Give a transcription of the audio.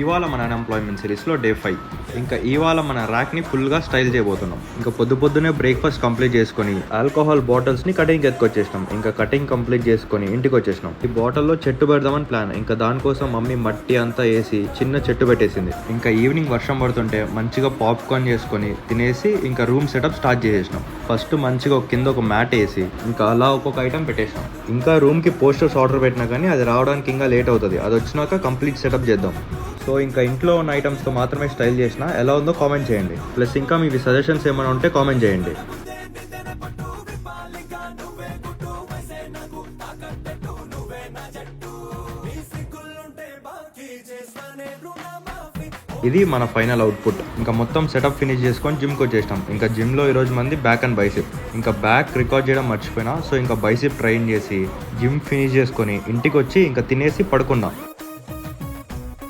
ఇవాళ మన అన్ఎంప్లాయ్మెంట్ సిరీస్లో డే 5. ఇంకా ఇవాళ మన ర్యాక్ని ఫుల్గా స్టైల్ చేయబోతున్నాం. ఇంకా పొద్దున్నే బ్రేక్ఫాస్ట్ కంప్లీట్ చేసుకొని ఆల్కహాల్ బాటిల్స్ని కటింగ్ ఎత్తుకొచ్చేసినాం. ఇంకా కటింగ్ కంప్లీట్ చేసుకొని ఇంటికి వచ్చేసినాం. ఈ బాటిల్లో చెట్టు పెడదామని ప్లాన్. ఇంకా దానికోసం మమ్మీ మట్టి అంతా వేసి చిన్న చెట్టు పెట్టేసింది. ఇంకా ఈవినింగ్ వర్షం పడుతుంటే మంచిగా పాప్కార్న్ చేసుకొని తినేసి ఇంకా రూమ్ సెటప్ స్టార్ట్ చేసేసినాం. ఫస్ట్ మంచిగా కింద ఒక మ్యాట్ వేసి ఇంకా అలా ఒక్కొక్క ఐటమ్ పెట్టేసినాం. ఇంకా రూమ్కి పోస్టర్స్ ఆర్డర్ పెట్టినా కానీ అది రావడానికి ఇంకా లేట్ అవుతుంది. అది వచ్చినాక కంప్లీట్ సెటప్ చేద్దాం. సో ఇంకా ఇంట్లో ఉన్న ఐటమ్స్తో మాత్రమే స్టైల్ చేసిన ఎలా ఉందో కామెంట్ చేయండి. ప్లస్ ఇంకా మీ సజెషన్స్ ఏమైనా ఉంటే కామెంట్ చేయండి. ఇది మన ఫైనల్ అవుట్పుట్. ఇంకా మొత్తం సెటప్ ఫినిష్ చేసుకొని జిమ్కి వచ్చేసినాం. ఇంకా జిమ్లో ఈరోజు మంది బ్యాక్ అండ్ బైసిప్. ఇంకా బ్యాక్ రికార్డ్ చేయడం మర్చిపోయినా. సో ఇంకా బైసిప్ ట్రైన్ చేసి జిమ్ ఫినిష్ చేసుకొని ఇంటికి వచ్చి ఇంకా తినేసి పడుకున్నా.